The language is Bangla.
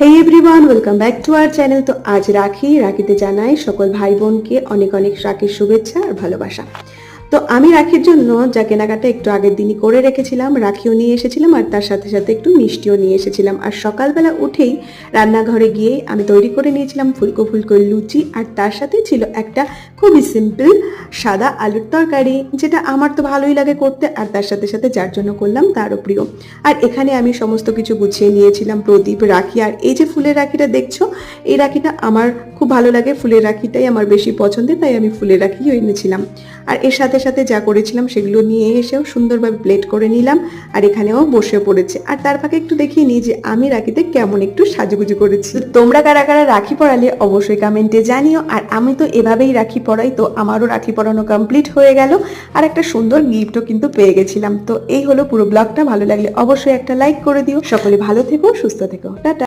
Hey everyone, welcome back to our channel. तो आज राखीते জানাই সকল ভাই বোনকে অনেক অনেক রাখির শুভেচ্ছা আর ভালোবাসা। তো আমি রাখির জন্য যা কেনাকাটা একটু আগের দিনই করে রেখেছিলাম, রাখিও নিয়ে এসেছিলাম আর তার সাথে সাথে একটু মিষ্টিও নিয়ে এসেছিলাম। আর সকালবেলা উঠেই রান্নাঘরে গিয়ে আমি তৈরি করে নিয়েছিলাম ফুলকো ফুলকো লুচি, আর তার সাথে ছিল একটা খুবই সিম্পল সাদা আলুর তরকারি, যেটা আমার তো ভালোই লাগে করতে, আর তার সাথে সাথে যার জন্য করলাম তারও প্রিয়। আর এখানে আমি সমস্ত কিছু গুছিয়ে নিয়েছিলাম, প্রদীপ, রাখি, আর এই যে ফুলের রাখিটা দেখছো, এই রাখিটা আমার খুব ভালো লাগে, ফুলের রাখিটাই আমার বেশি পছন্দের, তাই আমি ফুলের রাখিও এনেছিলাম। আর এর সাথে সাথে যা করেছিলাম সেগুলো নিয়ে এসেও সুন্দরভাবে প্লেট করে নিলাম, আর এখানেও বসে পড়েছে। আর তার ফাঁকে একটু দেখিয়ে নিই যে আমি রাখিতে কেমন একটু সাজুগুজু করেছি। তোমরা কারা কারা রাখি পরালে অবশ্যই কমেন্টে জানিও। আর আমি তো এভাবেই রাখি পরাই, তো আমারও রাখি পরানো কমপ্লিট হয়ে গেল, আর একটা সুন্দর গিফটও কিন্তু পেয়ে গেছিলাম। তো এই হলো পুরো ব্লগটা। ভালো লাগলে অবশ্যই একটা লাইক করে দিও। সকলে ভালো থেকো, সুস্থ থেকো, টাটা।